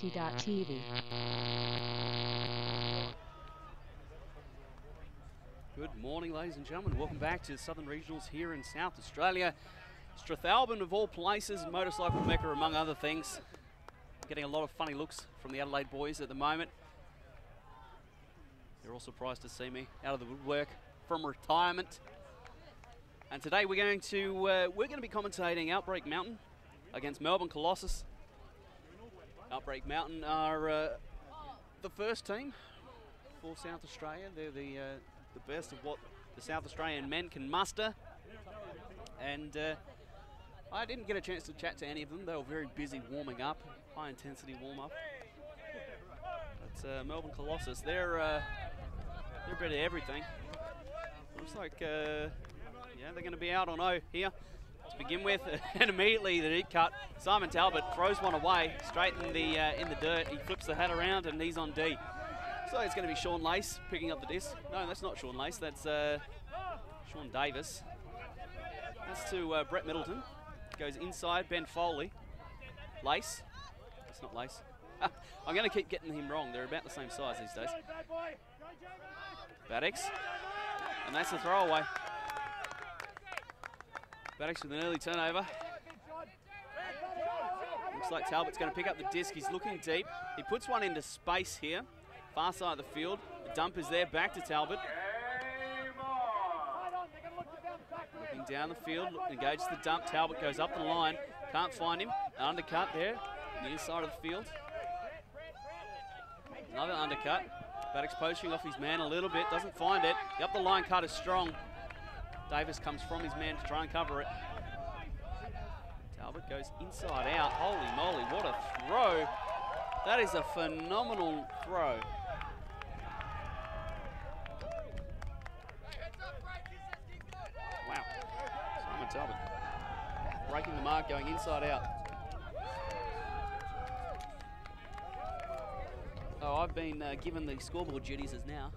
Reality.tv. Good morning, ladies and gentlemen. Welcome back to Southern Regionals here in South Australia. Strathalbyn, of all places, motorcycle mecca among other things. Getting a lot of funny looks from the Adelaide boys at the moment. They're all surprised to see me out of the woodwork from retirement. And today we're going to be commentating Outbreak Mountain against Melbourne Colossus. Outbreak Mountain are the first team for South Australia. They're the best of what the South Australian men can muster. And I didn't get a chance to chat to any of them. They were very busy warming up, high intensity warm up. But Melbourne Colossus, they're a bit of everything. Looks like they're going to be out on O here to begin with, and immediately the deep cut. Simon Talbot throws one away straight in the dirt. He flips the hat around and he's on D. So it's going to be Sean Lace picking up the disc. No, that's not Sean Lace. That's Sean Davis. That's to Brett Middleton. Goes inside, Ben Foley. Lace. It's not Lace. I'm going to keep getting him wrong. They're about the same size these days. Baddix. And that's the throwaway. Baddix with an early turnover. Looks like Talbot's going to pick up the disc. He's looking deep. He puts one into space here. Far side of the field. The dump is there. Back to Talbot. Looking down the field. Engages the dump. Talbot goes up the line. Can't find him. An undercut there. Near side of the field. Another undercut. Baddix poaching off his man a little bit. Doesn't find it. The up the line cut is strong. Davis comes from his man to try and cover it. Talbot goes inside out. Holy moly, what a throw. That is a phenomenal throw. Wow. Simon Talbot breaking the mark, going inside out. Oh, I've been given the scoreboard duties as now.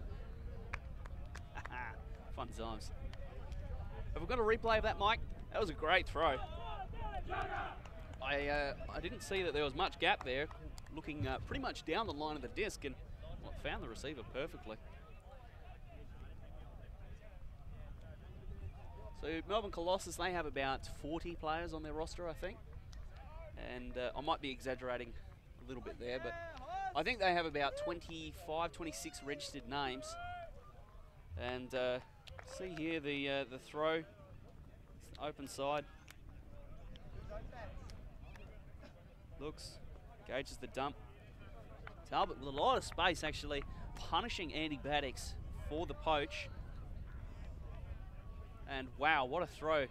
Fun times. Have we got a replay of that, Mike? That was a great throw. I didn't see that there was much gap there, looking pretty much down the line of the disc, and found the receiver perfectly. So Melbourne Colossus, they have about 40 players on their roster, I think. And I might be exaggerating a little bit there, but I think they have about 25, 26 registered names. And see here the throw, open side. Looks, gauges the dump. Talbot with a lot of space actually, punishing Andy Baddix for the poach. And wow, what a throw.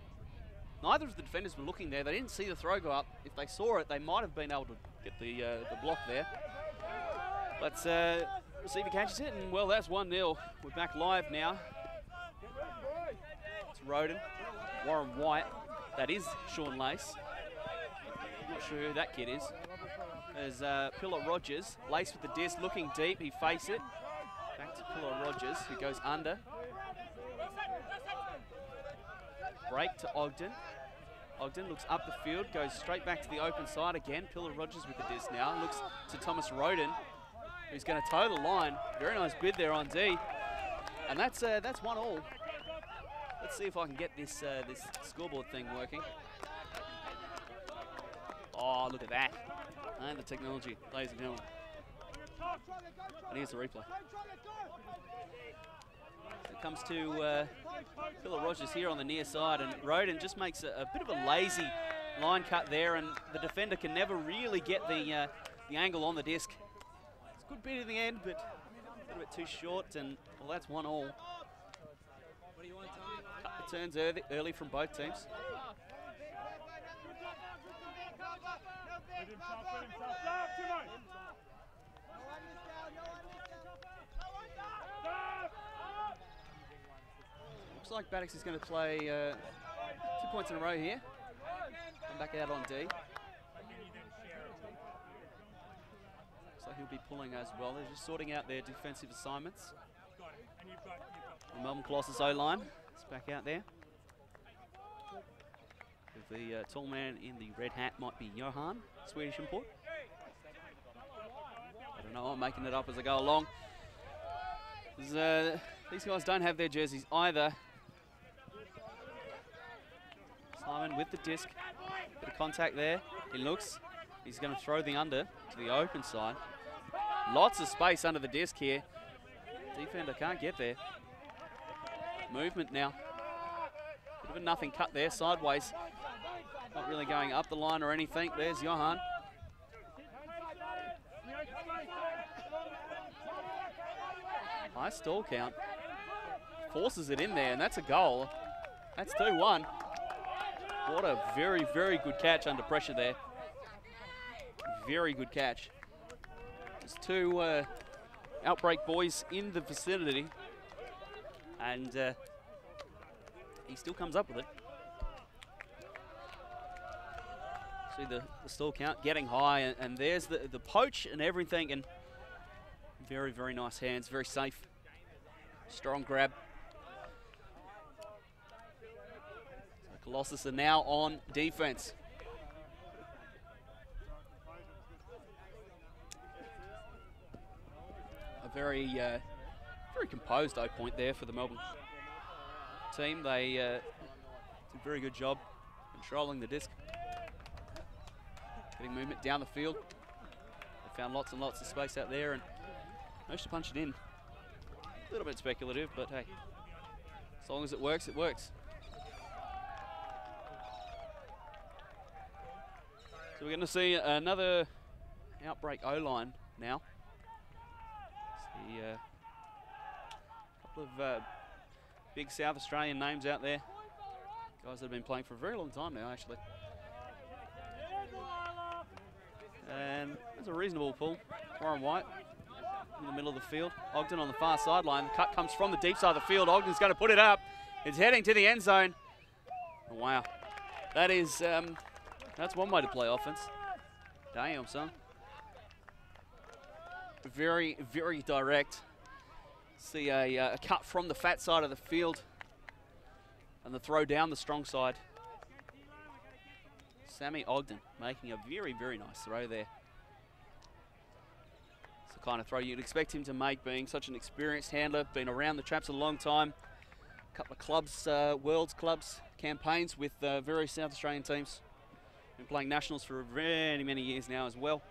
Neither of the defenders were looking there. They didn't see the throw go up. If they saw it, they might have been able to get the block there. But receiver catches it, and well, that's 1-0. We're back live now. It's Roden, Warren White. That is Sean Lace. Not sure who that kid is. There's Pillar Rogers. Lace with the disc, looking deep. He fakes it. Back to Pillar Rogers, who goes under. Break to Ogden. Ogden looks up the field, goes straight back to the open side again. Pillar Rogers with the disc now. Looks to Thomas Roden, who's going to toe the line. Very nice bid there on D. And that's 1-all. Let's see if I can get this this scoreboard thing working. Oh, look at that. And the technology, ladies and gentlemen. And here's the replay. It comes to Pillar Rogers here on the near side, and Roden just makes a bit of a lazy line cut there, and the defender can never really get the angle on the disc. It's a good bid in the end, but a little bit too short, and well, that's 1-all. Cut returns early from both teams. Looks like Baddix is going to play 2 points in a row here. Come back out on D. So he'll be pulling as well. They're just sorting out their defensive assignments. The Melbourne Colossus O-line is back out there. The tall man in the red hat might be Johan, Swedish import. know, I'm making it up as I go along. These guys don't have their jerseys either. Simon with the disc. Bit of contact there. He looks. He's going to throw the under to the open side. Lots of space under the disc here. Defender can't get there. Movement now. Bit of a nothing cut there, sideways. Not really going up the line or anything. There's Johan. High stall count. Forces it in there, and that's a goal. That's 2-1. What a very, very good catch under pressure there. Very good catch. There's two Outbreak boys in the vicinity, and he still comes up with it. See the stall count getting high, and there's the poach and everything, and very, very nice hands, very safe. Strong grab. So Colossus are now on defense. A very, very composed 0 point there for the Melbourne team. They did a very good job controlling the disc. Getting movement down the field. They found lots and lots of space out there and managed to punch it in. A little bit speculative, but hey, as long as it works, it works. So we're going to see another Outbreak O-line now. See a couple of big South Australian names out there. Guys that have been playing for a very long time now, actually. And there's a reasonable pull. Warren White in the middle of the field. Ogden on the far sideline. The cut comes from the deep side of the field. Ogden's going to put it up. It's heading to the end zone. Oh, wow. That is, that's one way to play offense. Damn, son. Very, very direct. See a cut from the fat side of the field. And the throw down the strong side. Sammy Ogden making a very, very nice throw there. It's the kind of throw you'd expect him to make, being such an experienced handler, been around the traps a long time. A couple of clubs, World's clubs, campaigns with various South Australian teams. Been playing nationals for many, many years now as well.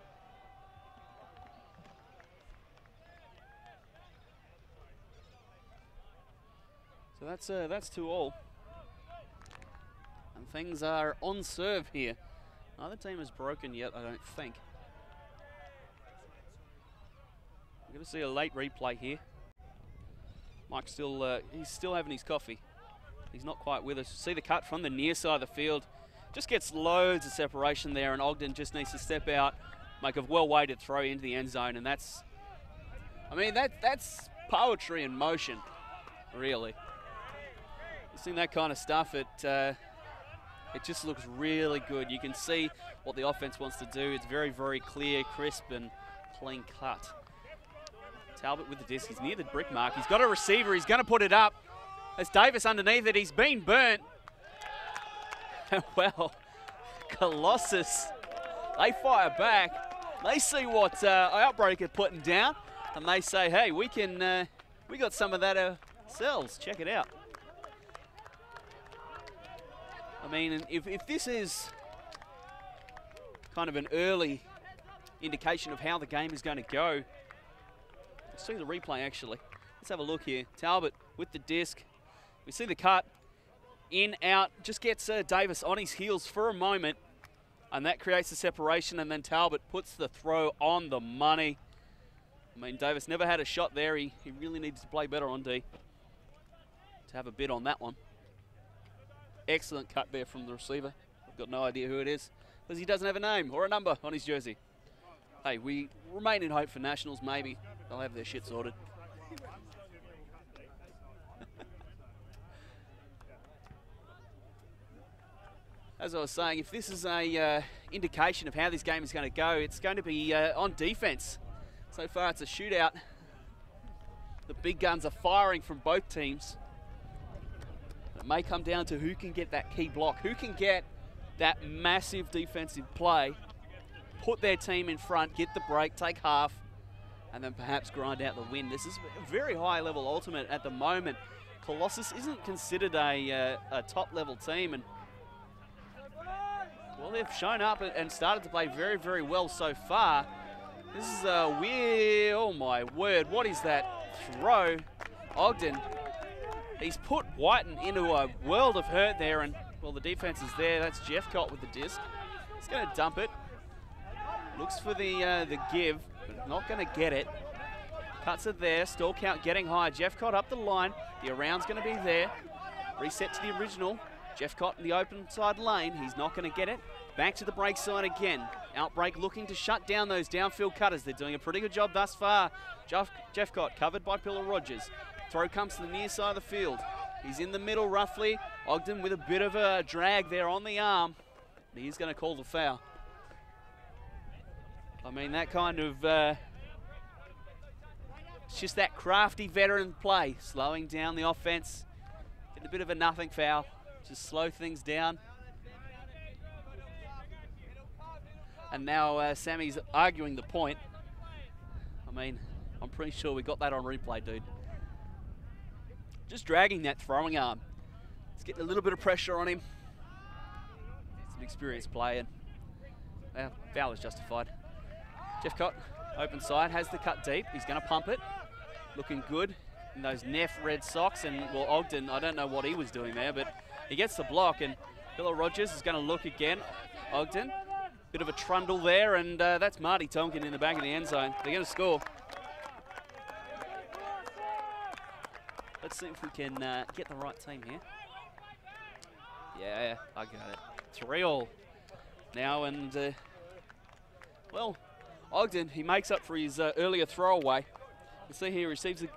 So that's 2-2. And things are on serve here. Neither team has broken yet, I don't think. We're going to see a late replay here. Mike's still, he's still having his coffee. He's not quite with us. See the cut from the near side of the field. Just gets loads of separation there, and Ogden just needs to step out, make a well-weighted throw into the end zone, and that's, I mean, that's poetry in motion, really. You've seen that kind of stuff, it just looks really good. You can see what the offense wants to do. It's very, very clear, crisp, and clean cut. Talbot with the disc. He's near the brick mark. He's got a receiver. He's going to put it up. As Davis underneath it. He's been burnt. Well, Colossus, they fire back. They see what Outbreak are putting down, and they say, hey, we got some of that ourselves. Check it out. I mean, if this is kind of an early indication of how the game is going to go, let's see the replay actually. Let's have a look here. Talbot with the disc. We see the cut. In, out, just gets Davis on his heels for a moment, and that creates the separation, and then Talbot puts the throw on the money. I mean, Davis never had a shot there. He really needs to play better on D to have a bid on that one. Excellent cut there from the receiver. I've got no idea who it is, because he doesn't have a name or a number on his jersey. Hey, we remain in hope for Nationals, maybe. They'll have their shit sorted. As I was saying, if this is a indication of how this game is going to go, it's going to be on defense. So far it's a shootout. The big guns are firing from both teams. It may come down to who can get that key block, who can get that massive defensive play, put their team in front, get the break, take half, and then perhaps grind out the win. This is a very high-level ultimate at the moment. Colossus isn't considered a top-level team, and well, they've shown up and started to play very, very well so far. This is a weird, oh my word, what is that throw? Ogden, he's put Whiten into a world of hurt there, and well, the defense is there. That's Jeffcott with the disc. He's going to dump it. Looks for the give, but not going to get it. Cuts it there, stall count getting high. Jeffcott up the line. The around's going to be there. Reset to the original. Jeffcott in the open side lane. He's not going to get it. Back to the break side again. Outbreak looking to shut down those downfield cutters. They're doing a pretty good job thus far. Jeffcott covered by Pillar Rogers. Throw comes to the near side of the field. He's in the middle roughly. Ogden with a bit of a drag there on the arm. He's going to call the foul. I mean, that kind of... it's just that crafty veteran play. Slowing down the offense. Getting a bit of a nothing foul. Just slow things down. And now Sammy's arguing the point. I mean, I'm pretty sure we got that on replay, dude. Just dragging that throwing arm. It's getting a little bit of pressure on him. It's an experienced player. Well, foul is justified. Jeffcott, open side, has the cut deep. He's going to pump it. Looking good in those Neff red socks. And, well, Ogden, I don't know what he was doing there, but he gets the block. And Pillar Rogers is going to look again. Ogden, bit of a trundle there. And that's Marty Tonkin in the back of the end zone. They're going to score. Let's see if we can get the right team here. Yeah, I got it. 3-all now, and well, Ogden, he makes up for his earlier throwaway. You see here, he receives the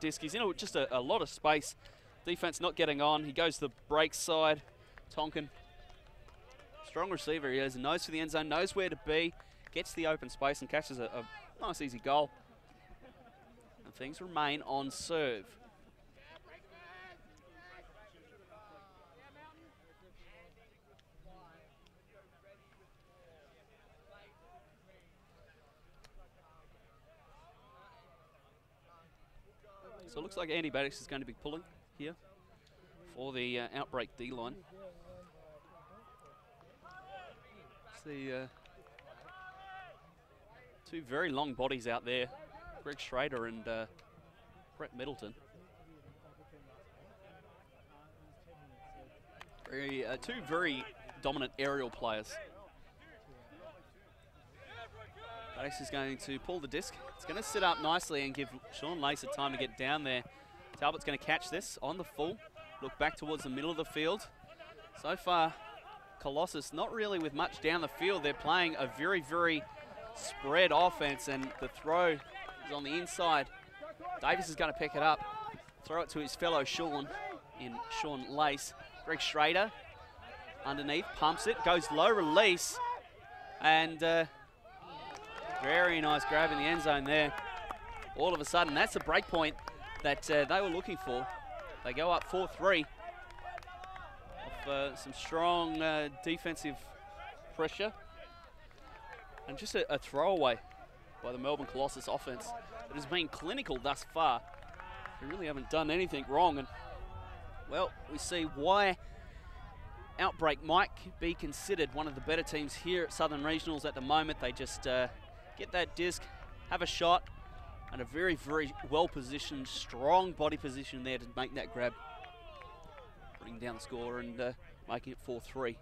disc. He's in just a lot of space. Defense not getting on. He goes to the break side. Tonkin, strong receiver. He has a nose for the end zone, knows where to be, gets the open space and catches a nice easy goal. And things remain on serve. So it looks like Andy Baddix is going to be pulling here for the Outbreak D-line. See two very long bodies out there, Greg Schrader and Brett Middleton. Two very dominant aerial players. Baddix is going to pull the disc. It's going to sit up nicely and give Sean Lacer time to get down there. Talbot's going to catch this on the full. Look back towards the middle of the field. So far, Colossus not really with much down the field. They're playing a very, very spread offense, and the throw is on the inside. Davis is going to pick it up. Throw it to his fellow Sean in Sean Lace. Greg Schrader underneath, pumps it, goes low release, and very nice grab in the end zone there. All of a sudden, that's the break point that they were looking for. They go up 4-3 off some strong defensive pressure. And just a throwaway by the Melbourne Colossus offense that has been clinical thus far. They really haven't done anything wrong. And, well, we see why Outbreak might be considered one of the better teams here at Southern Regionals at the moment. They just get that disc, have a shot, and a very, very well-positioned, strong body position there to make that grab. Bring down the score and making it 4-3.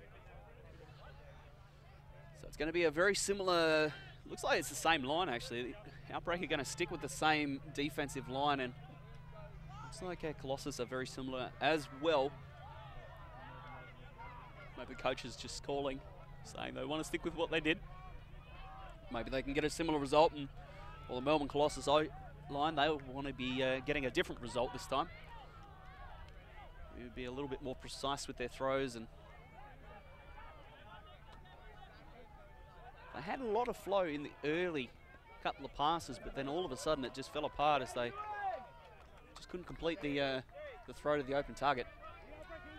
So it's going to be a very similar, looks like it's the same line actually. Outbreak are going to stick with the same defensive line, and looks like Colossus are very similar as well. Maybe the coach is just calling, saying they want to stick with what they did. Maybe they can get a similar result, and or the Melbourne Colossus line, they want to be getting a different result this time. It would be a little bit more precise with their throws, and they had a lot of flow in the early couple of passes, but then all of a sudden it just fell apart as they just couldn't complete the throw to the open target.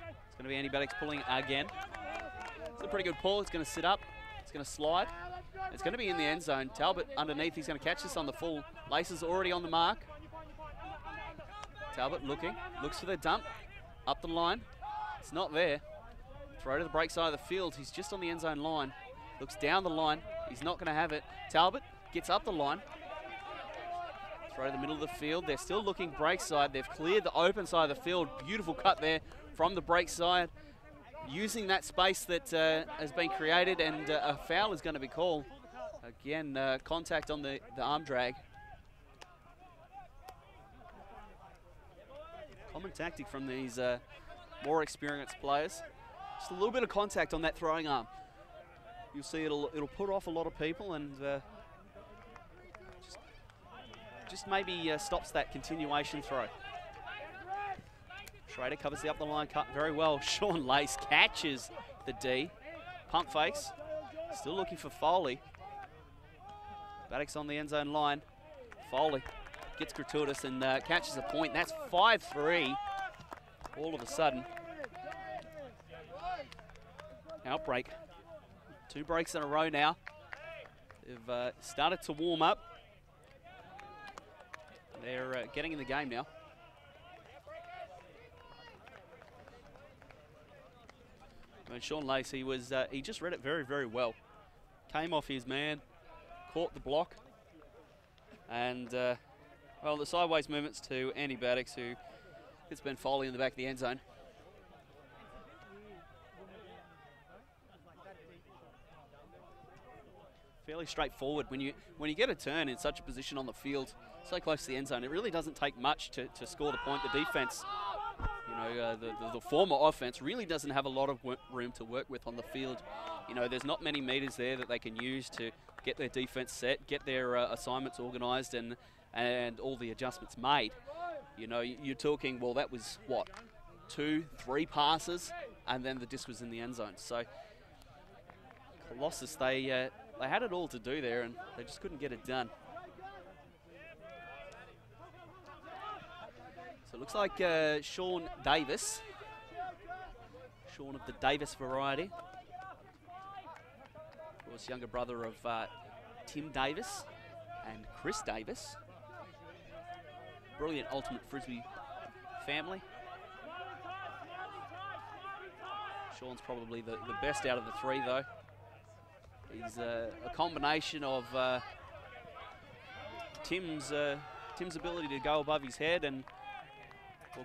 It's going to be Andy Baddix pulling again. It's a pretty good pull. It's going to sit up. It's going to slide. It's going to be in the end zone. Talbot underneath. He's going to catch this on the full. Laces already on the mark. Talbot looking. Looks for the dump. Up the line. It's not there. Throw to the break side of the field. He's just on the end zone line. Looks down the line. He's not going to have it. Talbot gets up the line. Throw to the middle of the field. They're still looking break side. They've cleared the open side of the field. Beautiful cut there from the break side. Using that space that has been created, and a foul is going to be called. Again, contact on the arm drag. Common tactic from these more experienced players. Just a little bit of contact on that throwing arm. You'll see it'll put off a lot of people, and just maybe stops that continuation throw. Schrader covers the up the line cut very well. Sean Lace catches the D. Pump fakes. Still looking for Foley. Baddock's on the end zone line. Foley gets gratuitous and catches a point. That's 5-3 all of a sudden. Outbreak. 2 breaks in a row now. They've started to warm up. They're getting in the game now. And Sean Lace, he just read it very, very well. Came off his man, caught the block, and well, the sideways movements to Andy Baddock, who hits Ben Foley in the back of the end zone. Fairly straightforward. When you get a turn in such a position on the field, so close to the end zone, it really doesn't take much to score the point. The defense, you know, the former offense really doesn't have a lot of room to work with on the field. You know, there's not many meters there that they can use to get their defense set, get their assignments organized, and all the adjustments made. You know, you're talking, well, that was what, 2-3 passes, and then the disc was in the end zone. So Colossus, they had it all to do there, and they just couldn't get it done. So it looks like Sean Davis, Sean of the Davis variety, of course, younger brother of Tim Davis and Chris Davis. Brilliant ultimate frisbee family. Sean's probably the best out of the 3, though. He's a combination of Tim's ability to go above his head and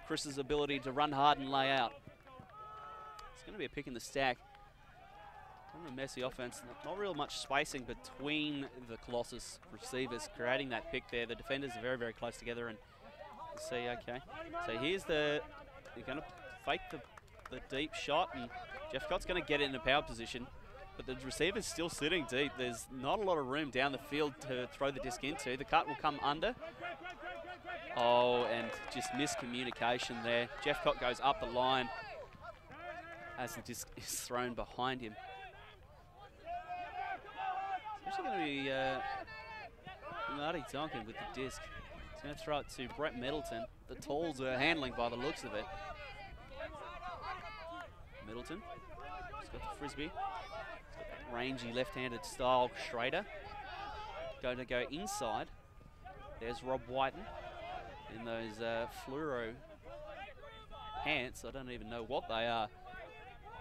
Chris's ability to run hard and lay out. It's going to be a pick in the stack. Kind of a messy offense. Not real much spacing between the Colossus receivers, creating that pick there. The defenders are very, very close together, and you see, okay. So here's you're going to fake the deep shot, and Jeff Cott's going to get it in a power position. But the receiver's still sitting deep. There's not a lot of room down the field to throw the disc into. The cut will come under. Oh, and just miscommunication there. Jeff Cott goes up the line as the disc is thrown behind him. It's actually going to be Marty Tonkin with the disc. He's going to throw it to Brett Middleton. The Talls are handling by the looks of it. Middleton, he's got the frisbee. Rangy left-handed style Schrader. Going to go inside. There's Rob Whiten in those fluoro pants. I don't even know what they are.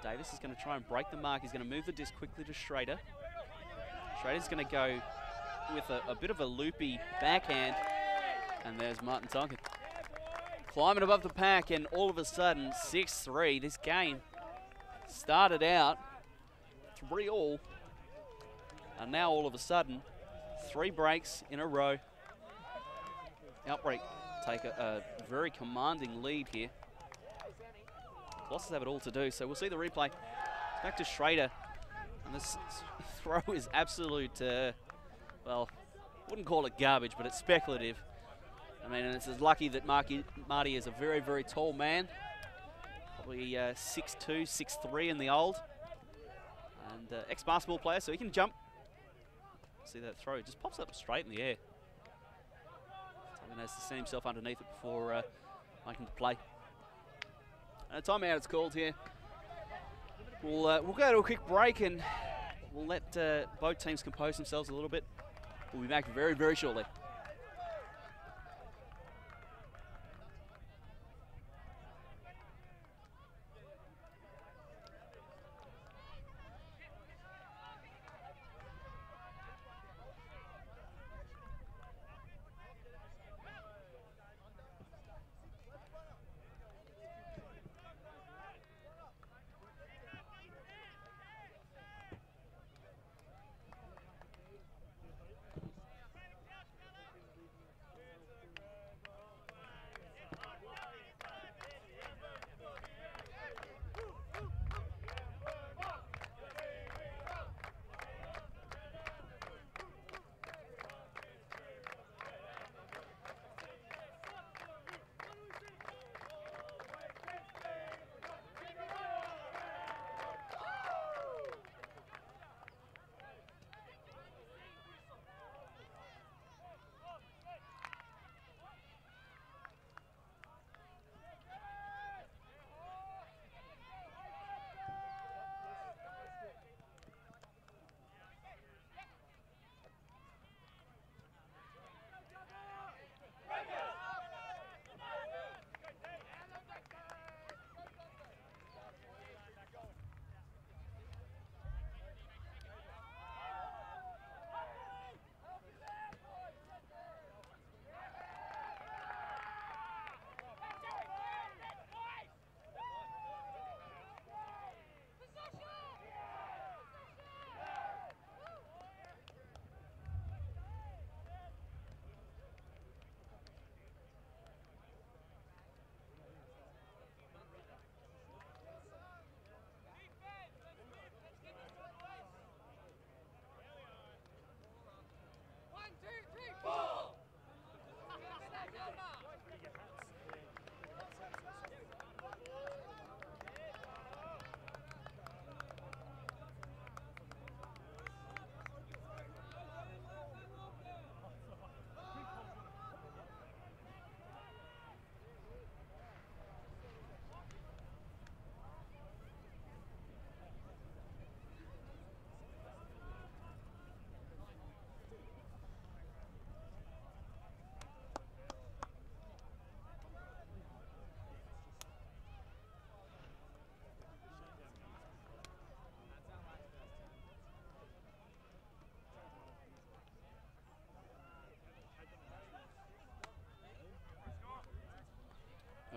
Davis is going to try and break the mark. He's going to move the disc quickly to Schrader. Schrader's going to go with a bit of a loopy backhand. And there's Martin Tonkin. Climbing above the pack, and all of a sudden, 6-3. This game started out 3-all, and now all of a sudden 3 breaks in a row. Outbreak take a very commanding lead here. Colossus have it all to do, so we'll see the replay. Back to Schrader, and this throw is absolute, well, wouldn't call it garbage, but it's speculative. I mean, and it's as lucky that Marty is a very, very tall man, probably 6'2", 6'3" in the old. And ex-basketball player, so he can jump. See that throw, it just pops up straight in the air. Tonkin has to send himself underneath it before making the play. And a timeout is called here. We'll go to a quick break, and we'll let both teams compose themselves a little bit. We'll be back very, very shortly.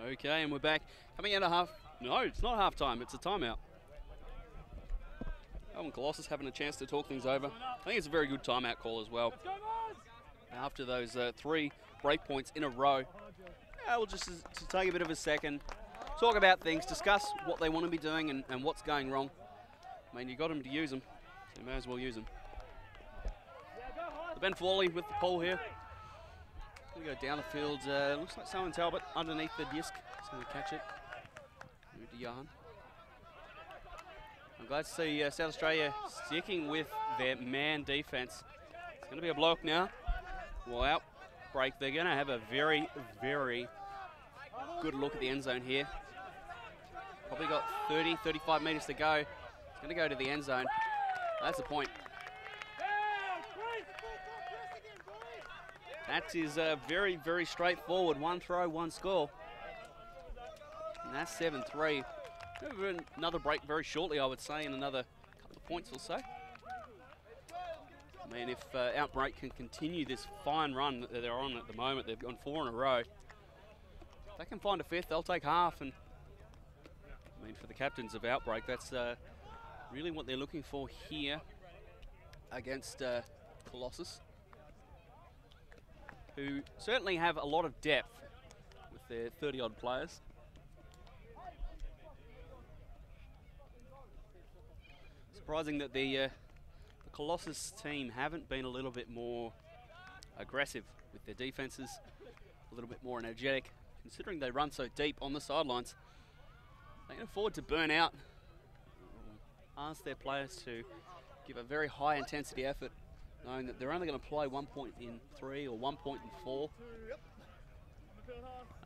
Okay, and we're back. Coming out of half. No, it's not half time. It's a timeout. Melbourne Colossus having a chance to talk things over. I think it's a very good timeout call as well. After those 3 break points in a row, we'll just to take a bit of a second, talk about things, discuss what they want to be doing and what's going wrong. I mean, you got them to use them, so you may as well use them. Ben Flawley with the call here. Going to go down the field. Looks like Simon Talbot underneath the disc. He's going to catch it. Move to Johan. I'm glad to see South Australia sticking with their man defence. It's going to be a block now. Well, Outbreak. They're going to have a very, very good look at the end zone here. Probably got 30, 35 metres to go. It's going to go to the end zone. That's the point. That is very, very straightforward. 1 throw, 1 score. And that's 7-3. Another break very shortly, I would say, in another couple of points or so. I mean, if Outbreak can continue this fine run that they're on at the moment, they've gone 4 in a row. If they can find a 5th, they'll take half. And I mean, for the captains of Outbreak, that's really what they're looking for here against Colossus, who certainly have a lot of depth with their 30-odd players. Surprising that the Colossus team haven't been a little bit more aggressive with their defences, a little bit more energetic, considering they run so deep on the sidelines. They can afford to burn out. Ask their players to give a very high intensity effort, knowing that they're only going to play 1 point in 3 or 1 point in 4.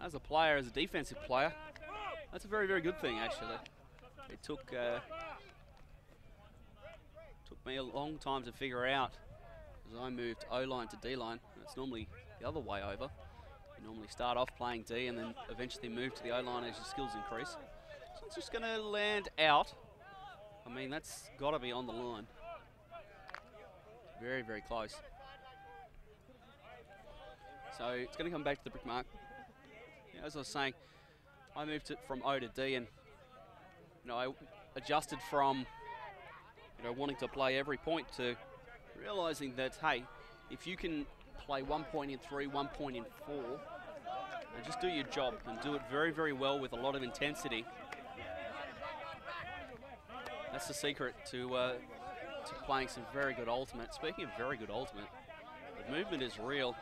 As a player, as a defensive player, that's a very, very good thing, actually. It took Took me a long time to figure out as I moved O-line to D-line. It's normally the other way over. You normally start off playing D and then eventually move to the O-line as your skills increase. So it's just going to land out. I mean, that's got to be on the line. Very, very close. So it's going to come back to the brick mark. Yeah, as I was saying, I moved it from O to D, and I adjusted from wanting to play every point to realizing that, hey, if you can play 1 point in 3, 1 point in 4, and just do your job and do it very, very well with a lot of intensity, that's the secret to playing some very good ultimate. Speaking of very good ultimate, the movement is real.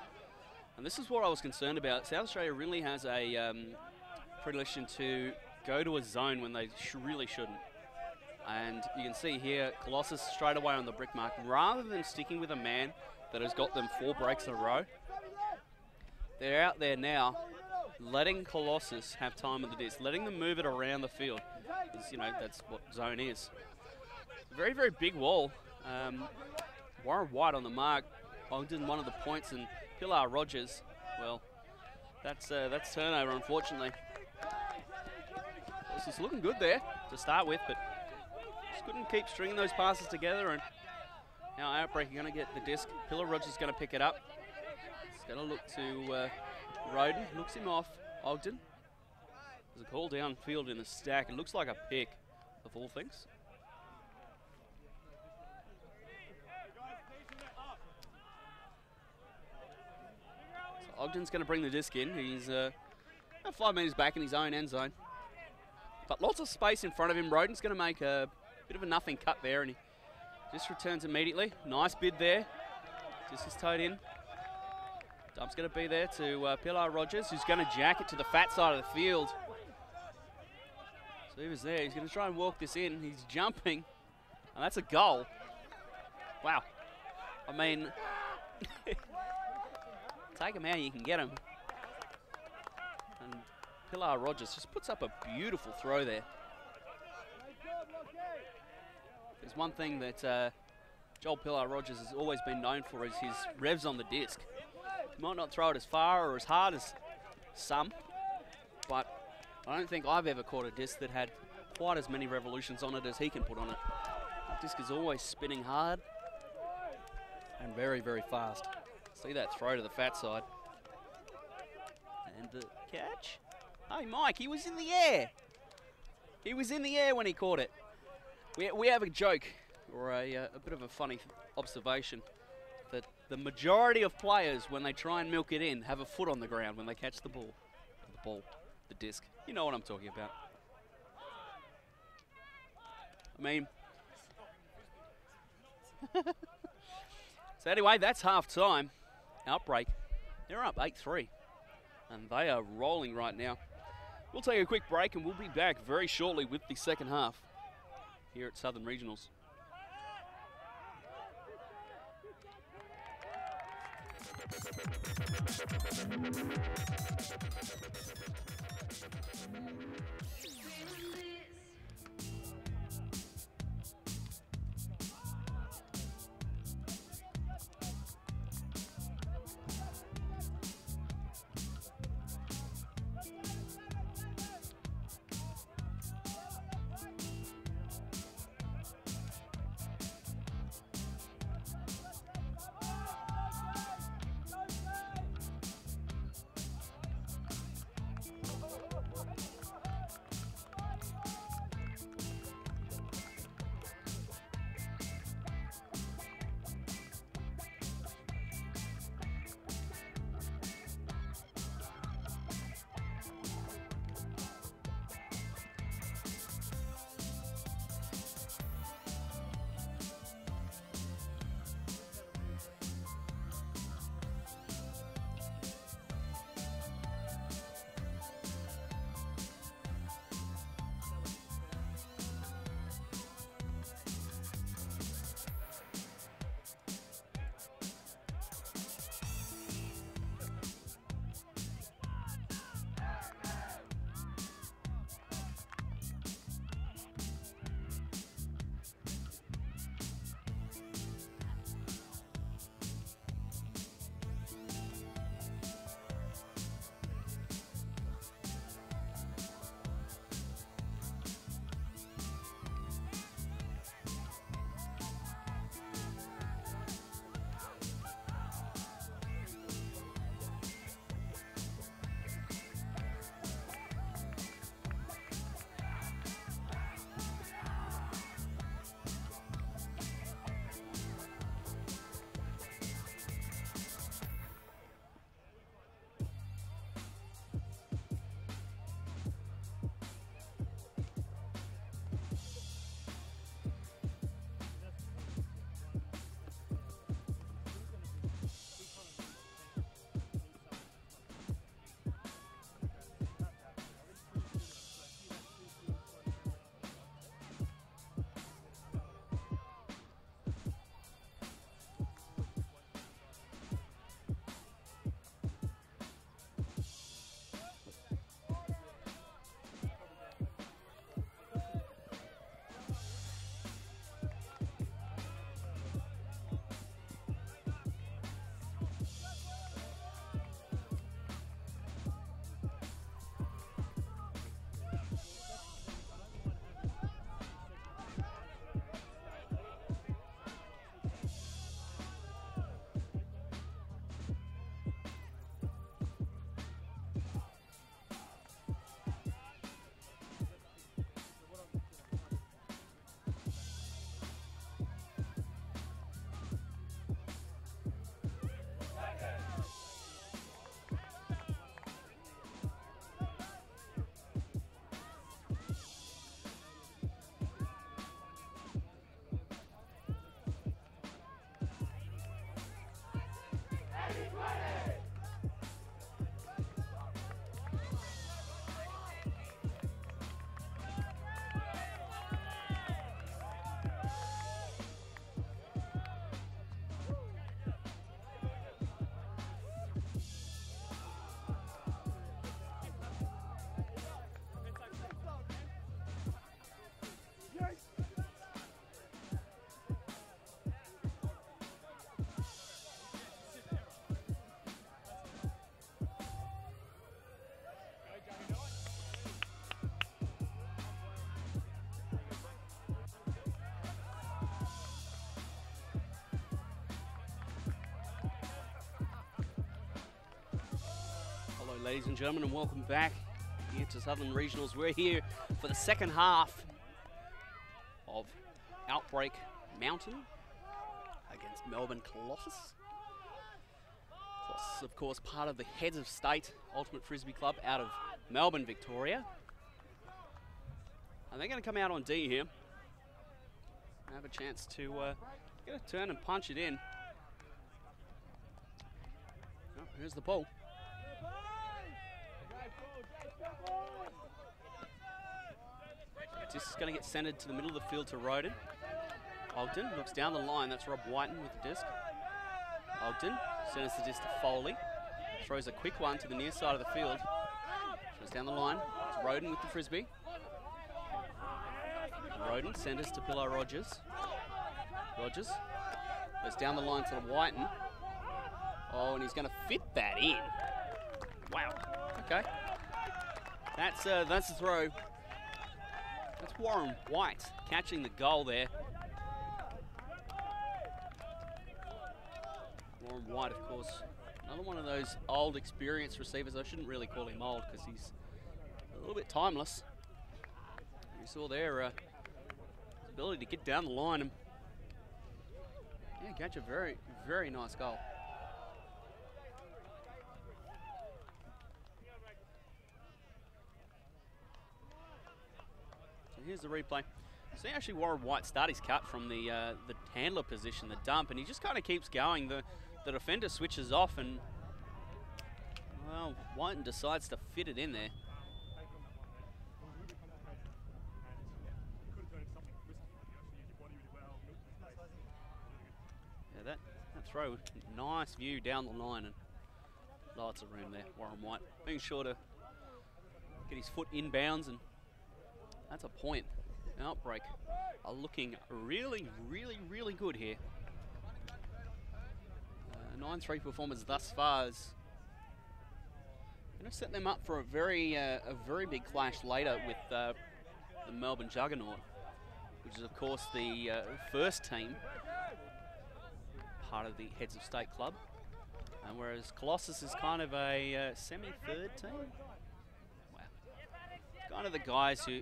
And this is what I was concerned about. South Australia really has a predilection to go to a zone when they really shouldn't. And you can see here, Colossus straight away on the brick mark. Rather than sticking with a man that has got them 4 breaks in a row, they're out there now letting Colossus have time with the disc, letting them move it around the field. Because, that's what zone is. Very, very big wall. Warren White on the mark. Ogden one of the points, and Pilar Rogers, well, that's turnover, unfortunately. This is looking good there to start with, but just couldn't keep stringing those passes together. And now Outbreak are going to get the disc. Pilar Rogers is going to pick it up. It's going to look to Roden, looks him off. Ogden. There's a call downfield in the stack. It looks like a pick, of all things. Ogden's going to bring the disc in. He's about 5 metres back in his own end zone. But lots of space in front of him. Roden's going to make a bit of a nothing cut there, and he just returns immediately. Nice bid there. Disc is towed in. Dump's going to be there to Pilar Rogers, who's going to jack it to the fat side of the field. So he was there. He's going to try and walk this in. He's jumping, and that's a goal. Wow. I mean... Take him how you can get him. And Pilar Rogers just puts up a beautiful throw there. There's one thing that Joel Pilar Rogers has always been known for is his revs on the disc. He might not throw it as far or as hard as some, but I don't think I've ever caught a disc that had quite as many revolutions on it as he can put on it. The disc is always spinning hard and very, very fast. See that throw to the fat side. And the catch. Hey, Mike, he was in the air. He was in the air when he caught it. We have a joke, or a bit of a funny observation, that the majority of players, when they try and milk it in, have a foot on the ground when they catch the ball. The disc. You know what I'm talking about. I mean... So anyway, that's half time. Outbreak, they're up 8-3, and they are rolling right now. We'll take a quick break, and we'll be back very shortly with the second half here at Southern Regionals. Ladies and gentlemen, and welcome back here to Southern Regionals. We're here for the second half of Outbreak Mountain against Melbourne Colossus. Colossus, of course, part of the Heads of State Ultimate Frisbee Club out of Melbourne, Victoria. And they're going to come out on D here. Have a chance to get a turn and punch it in. Oh, here's the ball. Just going to get centered to the middle of the field to Roden. Ogden looks down the line. That's Rob Whiten with the disc. Ogden sends the disc to Foley. Throws a quick one to the near side of the field. Throws down the line. It's Roden with the frisbee. Roden centers to Pillar Rogers. Rogers goes down the line to Whiten. Oh, and he's going to fit that in. Wow. Okay. That's the throw. That's Warren White catching the goal there. Warren White, of course, another one of those old, experienced receivers. I shouldn't really call him old because he's a little bit timeless. You saw there his ability to get down the line and catch a very, very nice goal. Here's the replay. See, actually Warren White start his cut from the handler position, the dump, and he just kind of keeps going. The defender switches off, and well, Whiten decides to fit it in there. Yeah, that throw, nice view down the line, and lots of room there. Warren White being sure to get his foot inbounds, and that's a point. Outbreak are looking really, really, really good here. 9-3 performance thus far is going to set them up for a very big clash later with the Melbourne Juggernaut, which is of course the first team, part of the Heads of State Club, and whereas Colossus is kind of a semi-third team. Kind of the guys who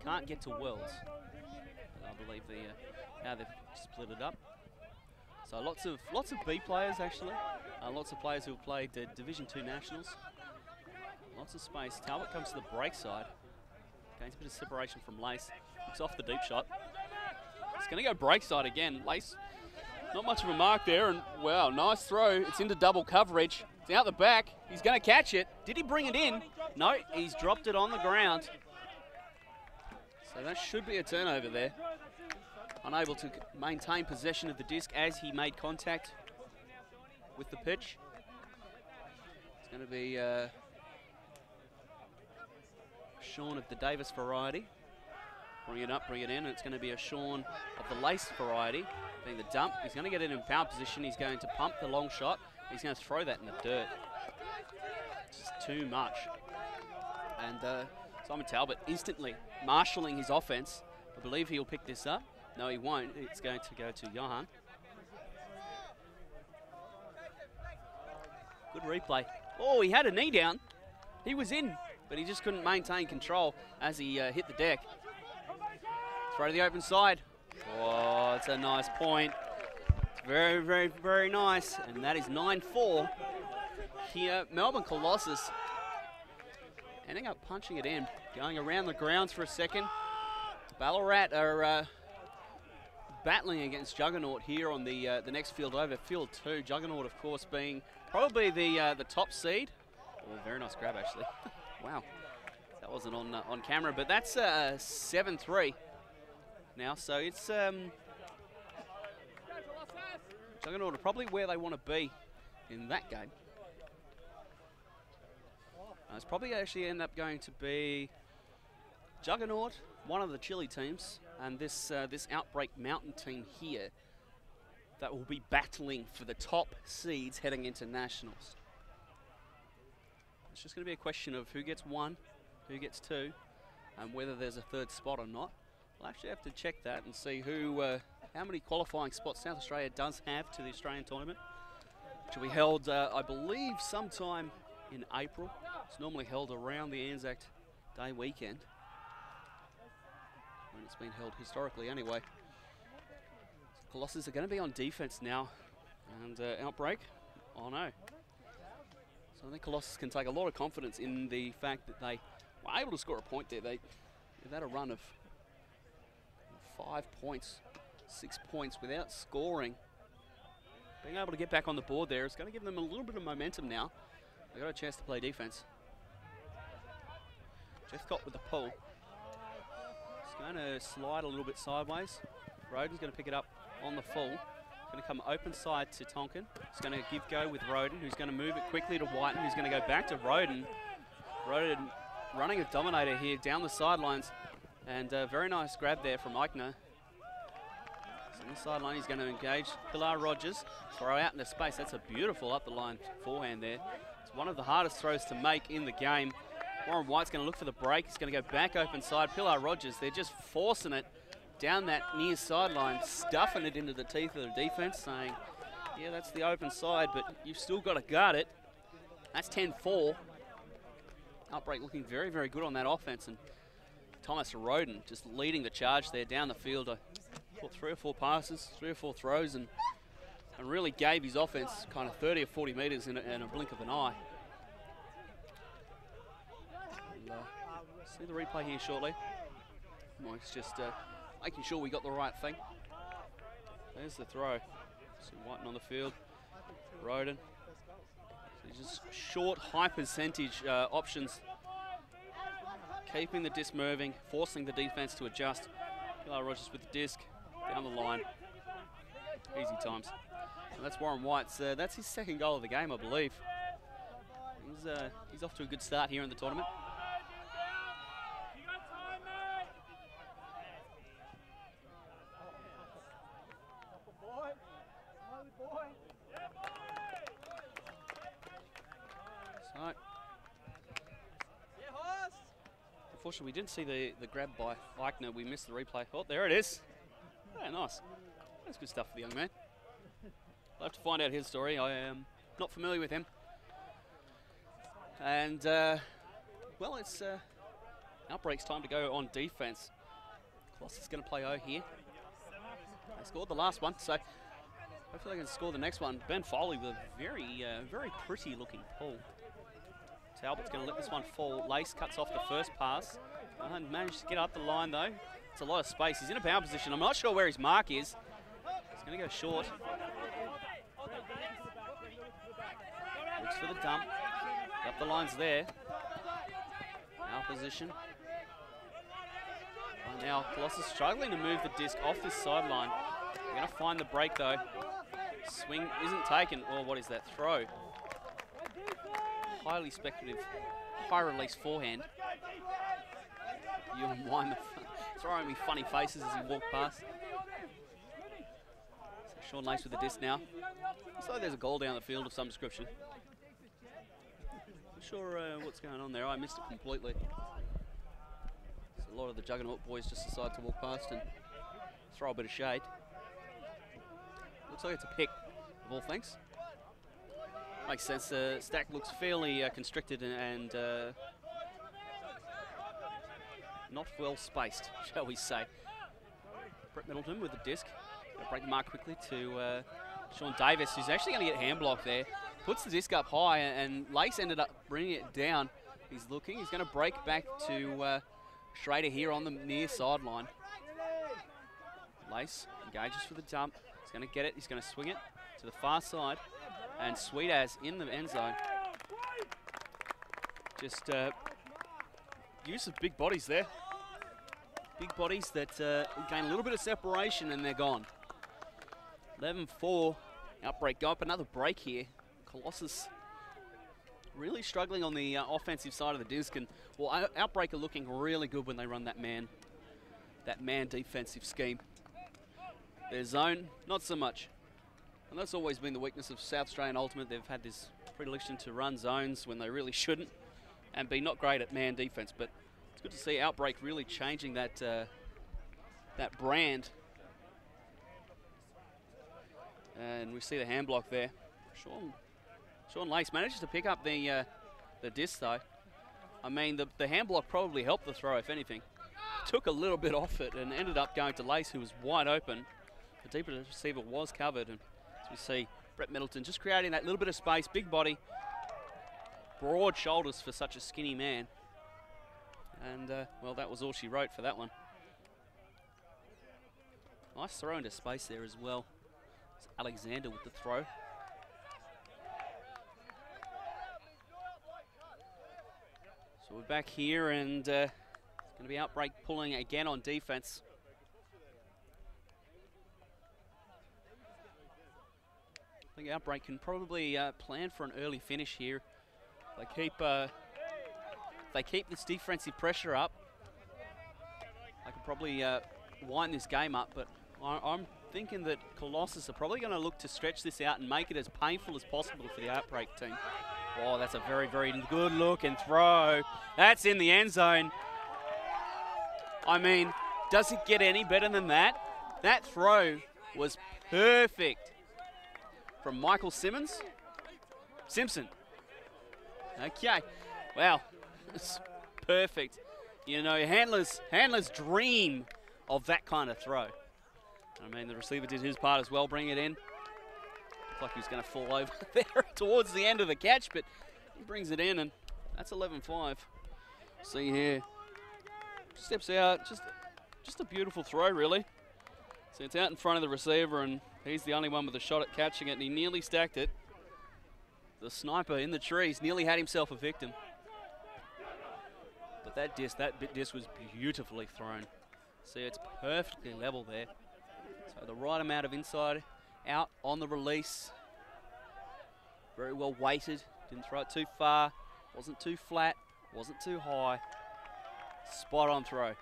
can't get to Worlds. I believe how they've split it up. So lots of B players actually. Lots of players who have played Division 2 Nationals. Lots of space. Talbot comes to the break side. Gains a bit of separation from Lace. Looks off the deep shot. It's going to go break side again. Lace, not much of a mark there, and wow, nice throw. It's into double coverage. It's out the back. He's going to catch it. Did he bring it in? No, he's dropped it on the ground. So that should be a turnover there. Unable to maintain possession of the disc as he made contact with the pitch. It's going to be Sean of the Davis variety. Bring it up, bring it in, and it's going to be a Sean of the Lace variety, being the dump. He's going to get it in power position. He's going to pump the long shot. He's going to throw that in the dirt. Just too much. And Simon Talbot instantly marshalling his offense. I believe he'll pick this up. No, he won't. It's going to go to Johan. Good replay. Oh, he had a knee down. He was in, but he just couldn't maintain control as he hit the deck. Throw to the open side. Oh, it's a nice point. It's very, very, very nice. And that is 9-4 here. Melbourne Colossus ending up punching it in, going around the grounds for a second. Ballarat are battling against Juggernaut here on the next field over, field 2. Juggernaut, of course, being probably the top seed. Oh, very nice grab, actually. Wow, that wasn't on camera, but that's 7-3 now. So it's Juggernaut are probably where they want to be in that game. It's probably actually end up going to be Juggernaut, one of the Chile teams, and this Outbreak Mountain team here that will be battling for the top seeds heading into Nationals. It's just going to be a question of who gets 1, who gets 2, and whether there's a third spot or not. We'll actually have to check that and see who, how many qualifying spots South Australia does have to the Australian tournament. which will be held, I believe, sometime in April. It's normally held around the Anzac Day weekend, when it's been held historically anyway. Colossus are going to be on defense now, and Outbreak, oh no. So I think Colossus can take a lot of confidence in the fact that they were able to score a point there. They've had a run of 5 points, 6 points without scoring. Being able to get back on the board there is going to give them a little bit of momentum now. They've got a chance to play defense. Jeffcott with the pull. He's going to slide a little bit sideways. Roden's going to pick it up on the full. Going to come open side to Tonkin. He's going to give go with Roden, who's going to move it quickly to Whiten, who's going to go back to Roden. Roden running a dominator here down the sidelines. And a very nice grab there from Eichner. So on the sideline, he's going to engage Pilar Rogers. Throw out into space. That's a beautiful up the line forehand there. It's one of the hardest throws to make in the game. Warren White's going to look for the break. He's going to go back open side. Pilar Rogers, they're just forcing it down that near sideline, stuffing it into the teeth of the defense, saying, yeah, that's the open side, but you've still got to guard it. That's 10-4. Outbreak looking very, very good on that offense, and Thomas Roden just leading the charge there down the field. Caught 3 or 4 passes, 3 or 4 throws, and really gave his offense kind of 30 or 40 metres in a blink of an eye. And, see the replay here shortly. Mike's just making sure we got the right thing. There's the throw. See Whiten on the field. Roden. So just short, high percentage options. Keeping the disc moving, forcing the defense to adjust. Pilar Rogers with the disc down the line. Easy times. And that's Warren White's. That's his second goal of the game, I believe. He's off to a good start here in the tournament. Unfortunately, we didn't see the grab by Eichner. We missed the replay. Oh, there it is. Yeah, nice. That's good stuff for the young man. I'll have to find out his story. I am not familiar with him. And, well, it's Outbreak's time to go on defense. Colossus is going to play O here. They scored the last one, so hopefully they can score the next one. Ben Foley with a very, very pretty looking pull. Talbot's going to let this one fall. Lace cuts off the first pass. And managed to get up the line, though. It's a lot of space. He's in a power position. I'm not sure where his mark is. He's going to go short. Looks for the dump. Up the line's there. Our position. And now Colossus struggling to move the disc off this sideline. They're going to find the break, though. Swing isn't taken. Or what is that? Throw. Highly speculative, high release forehand. Ewan Wine throwing me funny faces as he walked past. So Sean Lace with the disc now. Looks like there's a goal down the field of some description. Not sure what's going on there. I missed it completely. So a lot of the Juggernaut boys just decide to walk past and throw a bit of shade. Looks like it's a pick, of all things. Makes sense. Stack looks fairly constricted and not well spaced, shall we say. Brett Middleton with the disc. Gonna break the mark quickly to Sean Davis, who's actually going to get hand blocked there. Puts the disc up high, and Lace ended up bringing it down. He's looking. He's going to break back to Schrader here on the near sideline. Lace engages for the dump. He's going to get it. He's going to swing it to the far side. And Sweet As in the end zone. Just use of big bodies there. Big bodies that gain a little bit of separation and they're gone. 11-4. Outbreak go up another break here. Colossus really struggling on the offensive side of the disc. And well, Outbreak are looking really good when they run that man defensive scheme. Their zone, not so much. And that's always been the weakness of South Australian Ultimate. They've had this predilection to run zones when they really shouldn't and be not great at man defense. But it's good to see Outbreak really changing that that brand. And we see the hand block there. Sean Lace manages to pick up the disc though. I mean, the hand block probably helped the throw, if anything. Took a little bit off it and ended up going to Lace, who was wide open. The deeper receiver was covered, and as we see, Brett Middleton just creating that little bit of space, big body, broad shoulders for such a skinny man. And, well, that was all she wrote for that one. Nice throw into space there as well. It's Alexander with the throw. So we're back here, and it's going to be Outbreak pulling again on defense. I think Outbreak can probably plan for an early finish here. If they keep this defensive pressure up, they can probably wind this game up, but I'm thinking that Colossus are probably going to look to stretch this out and make it as painful as possible for the Outbreak team. Oh, that's a very, very good look and throw. That's in the end zone. I mean, does it get any better than that? That throw was perfect from Michael Simpson. Okay, wow, it's perfect. You know, handlers dream of that kind of throw. I mean, the receiver did his part as well, bring it in. Looked like he was going to fall over there towards the end of the catch, but he brings it in, and that's 11-5. See here, steps out, just a beautiful throw, really. So it's out in front of the receiver, and he's the only one with a shot at catching it, and he nearly stacked it. The sniper in the trees nearly had himself a victim. But that disc was beautifully thrown. See, it's perfectly level there. So the right amount of inside out on the release. Very well weighted. Didn't throw it too far. Wasn't too flat. Wasn't too high. Spot on throw.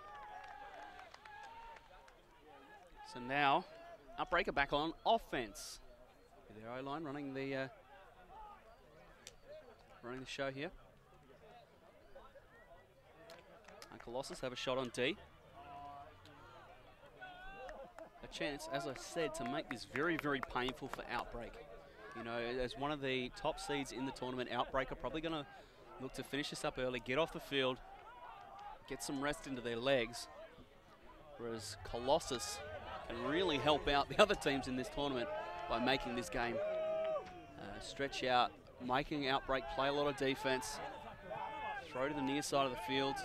So now, Outbreak are back on offense. Their O-line running the show here. And Colossus have a shot on D. A chance, as I said, to make this very, very painful for Outbreak. You know, as one of the top seeds in the tournament, Outbreak are probably going to look to finish this up early, get off the field, get some rest into their legs. Whereas Colossus can really help out the other teams in this tournament by making this game stretch out, making Outbreak play a lot of defense, throw to the near side of the field.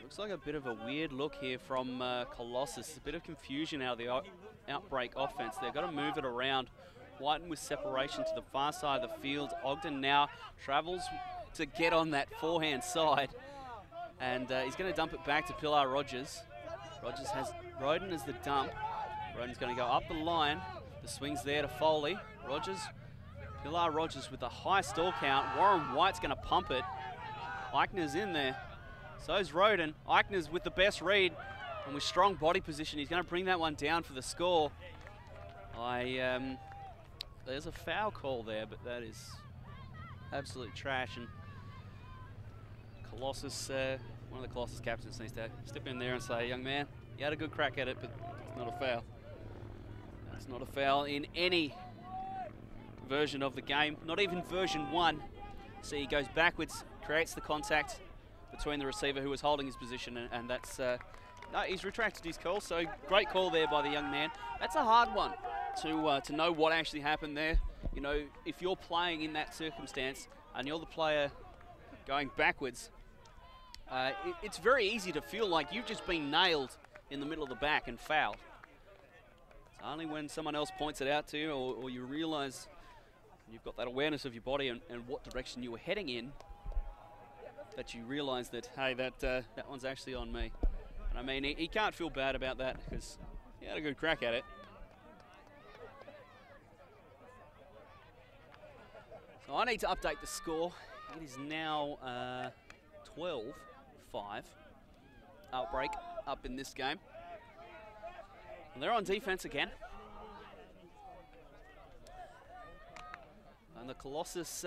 Looks like a bit of a weird look here from Colossus. A bit of confusion out of the Outbreak offense. They've got to move it around. Whiten with separation to the far side of the field. Ogden now travels to get on that forehand side, and he's going to dump it back to Pilar Rogers. Rogers has Roden as the dump. Roden's going to go up the line. The swing's there to Foley. Pilar Rogers with a high stall count. Warren White's going to pump it. Eichner's in there. So's Roden. Eichner's with the best read and with strong body position. He's going to bring that one down for the score. There's a foul call there, but that is absolute trash. And Colossus, one of the Colossus captains needs to step in there and say, young man, you had a good crack at it, but it's not a foul. It's not a foul in any version of the game, not even version 1. See, he goes backwards, creates the contact between the receiver who was holding his position, and that's, no, he's retracted his call, so great call there by the young man. That's a hard one to know what actually happened there. You know, if you're playing in that circumstance and you're the player going backwards, it's very easy to feel like you've just been nailed in the middle of the back and fouled. It's only when someone else points it out to you, or you realize you've got that awareness of your body and what direction you were heading in, that you realize that, hey, that one's actually on me. And I mean, he can't feel bad about that because he had a good crack at it. So I need to update the score. It is now 12-5. Outbreak up in this game. And they're on defense again. And the Colossus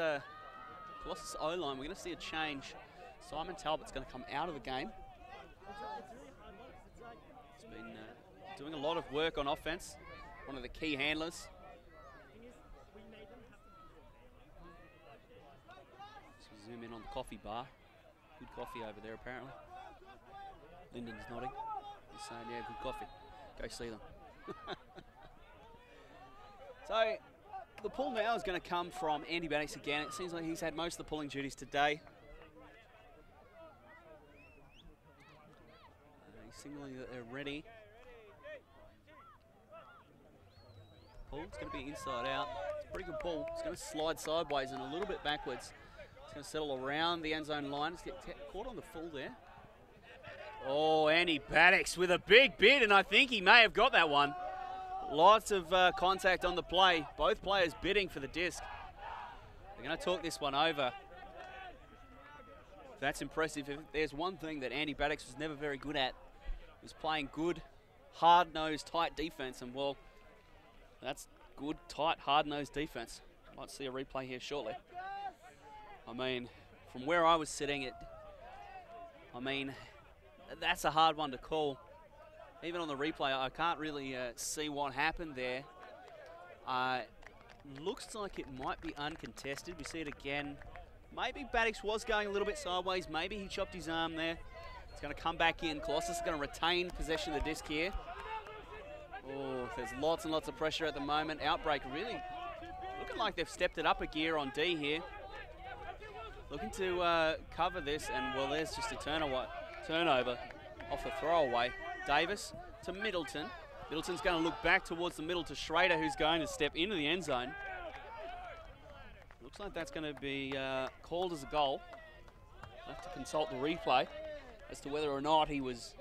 O-line, we're going to see a change. Simon Talbot's going to come out of the game. He's been doing a lot of work on offense. One of the key handlers. coffee bar. Good coffee over there, apparently. Lyndon's nodding. He's saying, yeah, good coffee. Go see them. So, the pull now is going to come from Andy Baddix again. It seems like he's had most of the pulling duties today. He's signaling that they're ready. Pull, it's going to be inside out. It's a pretty good pull. It's going to slide sideways and a little bit backwards. It's going to settle around the end zone line. It's get caught on the full there. Oh, Andy Baddix with a big bid, and I think he may have got that one. Lots of contact on the play. Both players bidding for the disc. They're going to talk this one over. That's impressive. If there's one thing that Andy Baddix was never very good at, was playing good, hard-nosed, tight defense, and well, that's good, tight, hard-nosed defense. Might see a replay here shortly. I mean, from where I was sitting, that's a hard one to call. Even on the replay, I can't really see what happened there. Looks like it might be uncontested. We see it again. Maybe Baddix was going a little bit sideways. Maybe he chopped his arm there. It's going to come back in. Colossus is going to retain possession of the disc here. Oh, there's lots and lots of pressure at the moment. Outbreak really looking like they've stepped it up a gear on D here. Looking to cover this, and well, there's just a turnover off the throwaway. Davis to Middleton. Middleton's going to look back towards the middle to Schrader, who's going to step into the end zone. Looks like that's going to be called as a goal. I'll have to consult the replay as to whether or not he was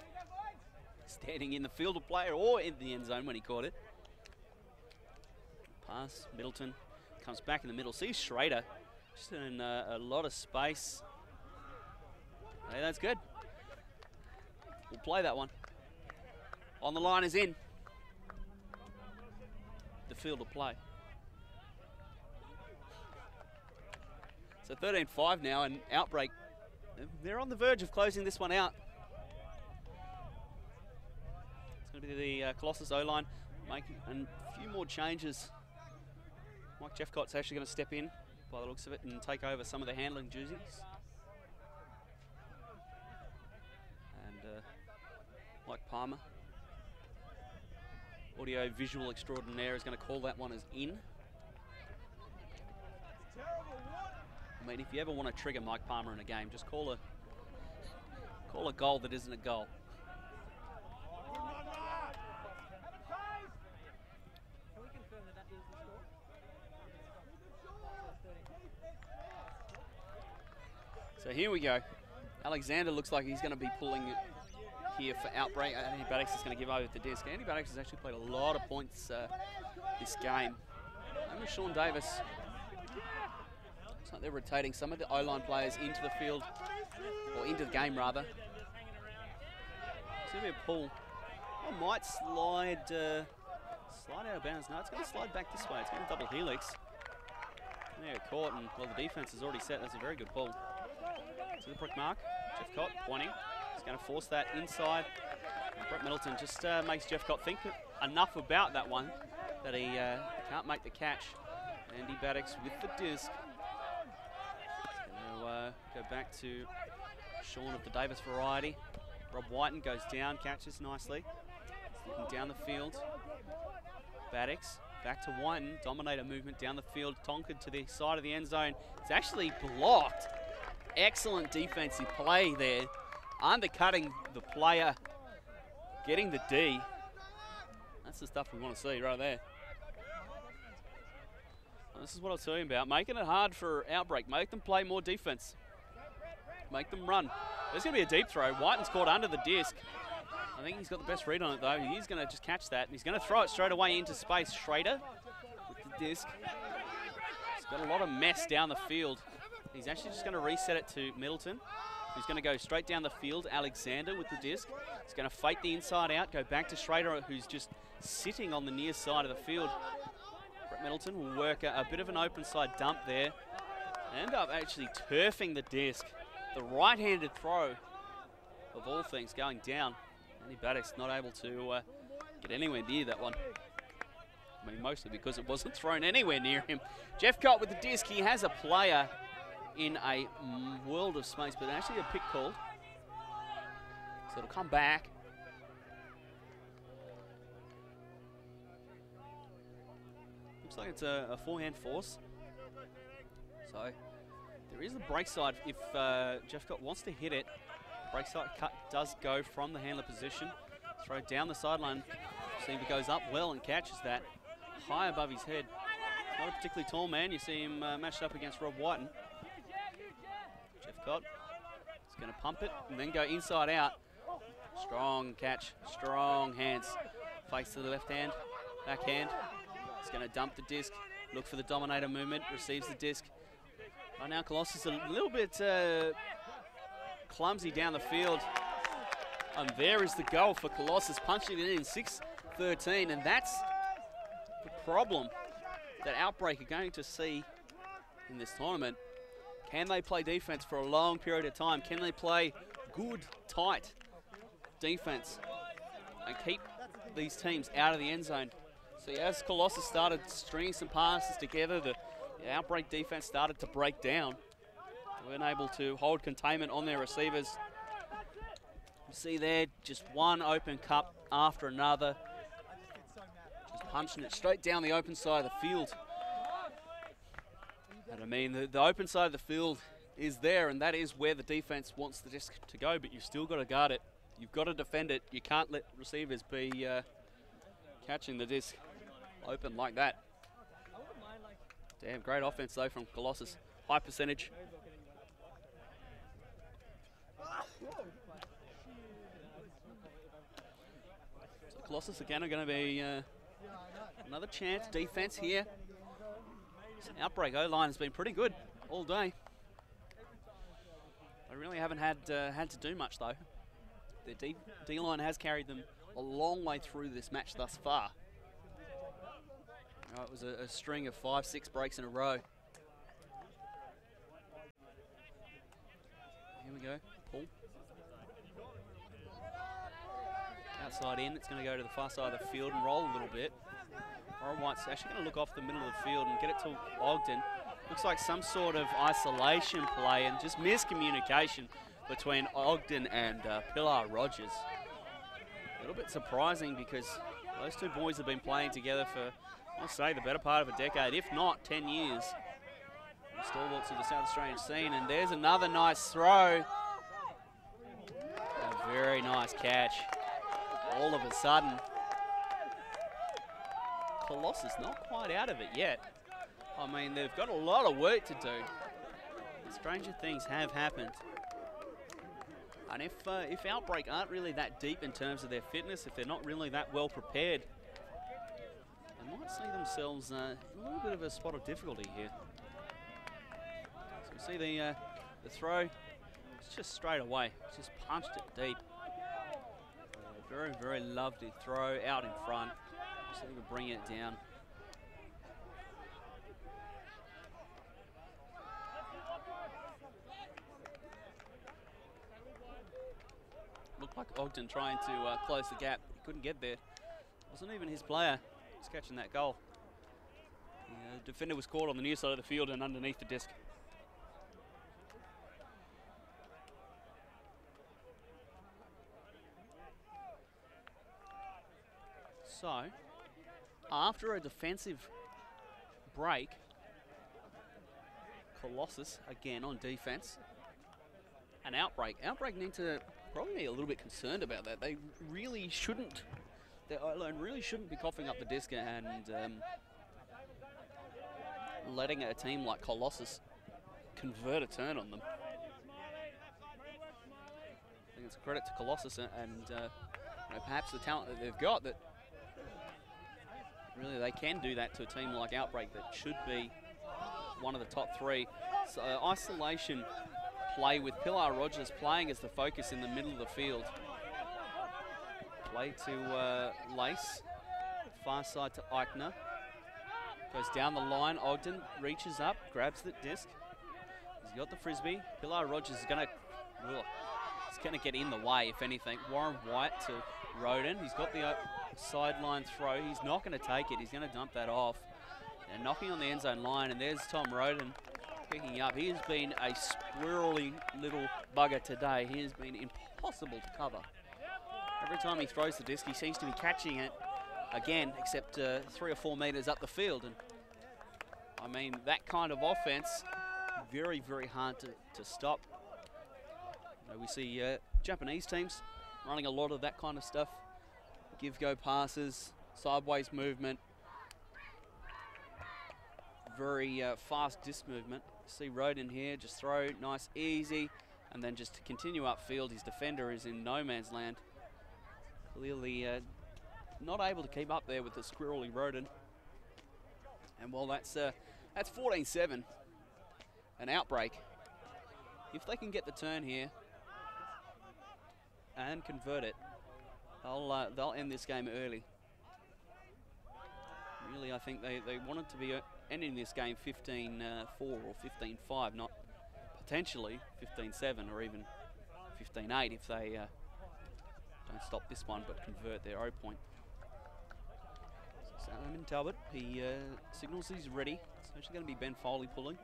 standing in the field of play or in the end zone when he caught it. Pass, Middleton comes back in the middle. Sees Schrader just in a lot of space. Hey, that's good. We'll play that one. On the line is in. The field of play. So 13-5 now, and Outbreak, they're on the verge of closing this one out. It's going to be the Colossus O-line making a few more changes. Mike Jeffcott's actually going to step in, by the looks of it, and take over some of the handling duties. And Mike Palmer, audio visual extraordinaire, is going to call that one as in. I mean, if you ever want to trigger Mike Palmer in a game, just call a goal that isn't a goal. So here we go. Alexander looks like he's going to be pulling it here for Outbreak. Andy Baddix is going to give over the disc. Andy Baddix has actually played a lot of points this game. And Sean Davis. Looks like they're rotating some of the O-line players into the field, or into the game rather. It's going to be a pull. I might slide out of bounds. No, it's going to slide back this way. It's going to double helix. There, caught, and well, the defense is already set. That's a very good pull. To the prick mark, Jeffcott pointing. He's going to force that inside. Brett Middleton just makes Jeffcott think enough about that one that he can't make the catch. Andy Baddix with the disc. He's going to go back to Sean of the Davis variety. Rob Whiten goes down, catches nicely. He's looking down the field. Baddix back to Whiten, dominator movement down the field. Tonkin to the side of the end zone. It's actually blocked. Excellent defensive play there. Undercutting the player, getting the D. That's the stuff we want to see right there. And this is what I was talking about. Making it hard for Outbreak. Make them play more defense. Make them run. There's going to be a deep throw. Whiten's caught under the disc. I think he's got the best read on it though. He's going to just catch that. And he's going to throw it straight away into space. Schrader with the disc. He's got a lot of mess down the field. He's actually just going to reset it to Middleton, who's going to go straight down the field. Alexander with the disc. He's going to fake the inside out, go back to Schrader, who's just sitting on the near side of the field. Brett Middleton will work a bit of an open side dump there. End up actually turfing the disc. The right-handed throw, of all things, going down. Andy Baddix not able to get anywhere near that one. I mean, mostly because it wasn't thrown anywhere near him. Jeffcott with the disc. He has a player in a world of space, but actually a pick called. So it'll come back. Looks like it's a forehand force. So there is the break side if Jeffcott wants to hit it. Break side cut does go from the handler position. Throw down the sideline. Receiver goes up well and catches that high above his head. Not a particularly tall man. You see him matched up against Rob Whiten. Jeffcott is going to pump it and then go inside out. Strong catch, strong hands. Fakes to the left hand, backhand. He's going to dump the disc, look for the dominator movement, receives the disc. Right now Colossus a little bit clumsy down the field. And there is the goal for Colossus, punching it in 6-13, and that's the problem that Outbreak are going to see in this tournament. Can they play defense for a long period of time? Can they play good, tight defense and keep these teams out of the end zone? So as Colossus started stringing some passes together, the Outbreak defense started to break down. They weren't able to hold containment on their receivers. You see there, just one open cup after another. Just punching it straight down the open side of the field. And I mean, the open side of the field is there, and that is where the defense wants the disc to go, but you've still got to guard it. You've got to defend it. You can't let receivers be catching the disc open like that. Damn, great offense though from Colossus. High percentage. So Colossus again are going to be another chance. Defense here. Outbreak O-line has been pretty good all day. They really haven't had to do much though. Their D-line has carried them a long way through this match thus far. It was a string of 5-6 breaks in a row. Here we go, pull. Outside in, it's going to go to the far side of the field and roll a little bit. Warren White's actually going to look off the middle of the field and get it to Ogden. Looks like some sort of isolation play and just miscommunication between Ogden and Pilar Rogers. A little bit surprising because those two boys have been playing together for, I'll say, the better part of a decade, if not 10 years. The stalwarts of the South Australian scene, and there's another nice throw. A very nice catch. All of a sudden, Colossus not quite out of it yet. I mean, they've got a lot of work to do. Stranger things have happened. And if Outbreak aren't really that deep in terms of their fitness, if they're not really that well prepared, they might see themselves in a little bit of a spot of difficulty here. So you see the throw, it's just straight away, it's just punched it deep. Very, very lovely throw out in front. Just even bring it down. Looked like Ogden trying to close the gap. He couldn't get there. Wasn't even his player was catching that goal. The defender was caught on the near side of the field and underneath the disc. So, after a defensive break, Colossus again on defense. An Outbreak. Outbreak need to probably be a little bit concerned about that. They really shouldn't. Their O-line really shouldn't be coughing up the disc and letting a team like Colossus convert a turn on them. I think it's a credit to Colossus and you know, perhaps the talent that they've got that really they can do that to a team like Outbreak that should be one of the top three. So isolation play with Pilar Rogers playing as the focus in the middle of the field. Play to Lace, far side to Eichner. Goes down the line, Ogden reaches up, grabs the disc. He's got the frisbee. Pilar Rogers is gonna get in the way, if anything. Warren White to Roden. He's got the sideline throw. He's not gonna take it. He's gonna dump that off. And knocking on the end zone line, and there's Tom Roden. picking up. He has been a squirrely little bugger today. He has been impossible to cover. Every time he throws the disc, he seems to be catching it again, except 3 or 4 metres up the field. And I mean, that kind of offense, very, very hard to stop. You know, we see Japanese teams running a lot of that kind of stuff. Give-go passes, sideways movement, very fast disc movement. See Roden here, just throw, nice, easy, and then just to continue upfield, his defender is in no man's land. Clearly not able to keep up there with the squirrely Roden. And well, that's 14-7, an Outbreak. If they can get the turn here and convert it, they'll end this game early. Really, I think they wanted to be ending this game 15-4 or 15-5, not potentially 15-7 or even 15-8 if they don't stop this one but convert their O point. So Strathalbyn Talbot, he signals he's ready. It's actually going to be Ben Foley pulling.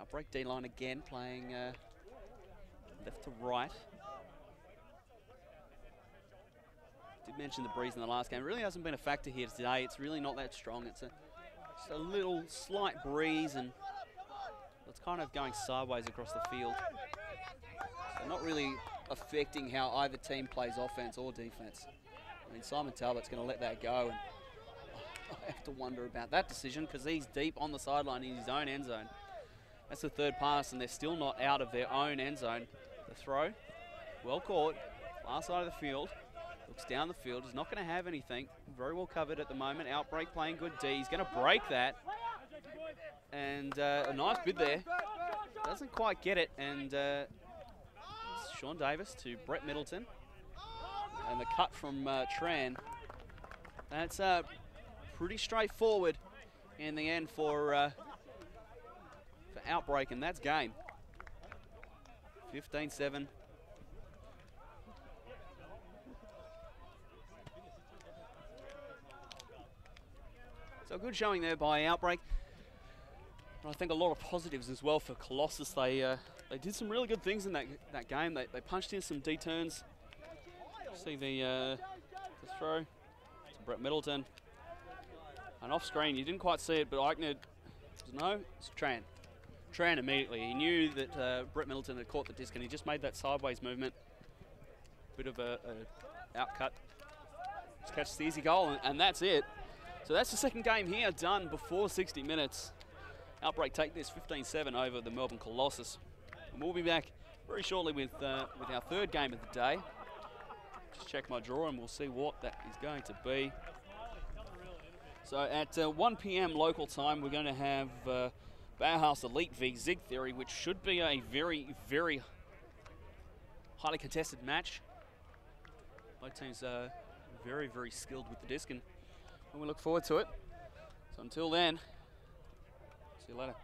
Outbreak D-line again, playing left to right. Did mention the breeze in the last game. It really hasn't been a factor here today. It's really not that strong. It's just a little slight breeze, and it's kind of going sideways across the field. So not really affecting how either team plays offense or defense. I mean, Simon Talbot's going to let that go, and I have to wonder about that decision because he's deep on the sideline in his own end zone. That's the third pass, and they're still not out of their own end zone. The throw, well caught, far side of the field. Looks down the field, he's not going to have anything. Very well covered at the moment. Outbreak playing good D. He's going to break that. And a nice bid there. Doesn't quite get it. And Sean Davis to Brett Middleton. And the cut from Tran. That's pretty straightforward in the end for Outbreak, and that's game. 15-7. So a good showing there by Outbreak. And I think a lot of positives as well for Colossus. They did some really good things in that game. They punched in some D-turns. See the throw to Brett Middleton. And off screen, you didn't quite see it, but Eichner, it's Tran. Tran immediately. He knew that Brett Middleton had caught the disc, and he just made that sideways movement. Bit of a outcut. Just catches the easy goal, and that's it. So that's the second game here done before 60 minutes. Outbreak take this 15-7 over the Melbourne Colossus. And we'll be back very shortly with our third game of the day. Just check my draw and we'll see what that is going to be. So at 1 p.m. local time, we're going to have Bauhaus Elite v Zig Theory, which should be a very, very highly contested match. Both teams are very, very skilled with the disc, and we look forward to it. So until then, see you later.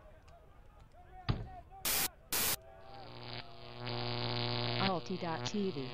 Alti.tv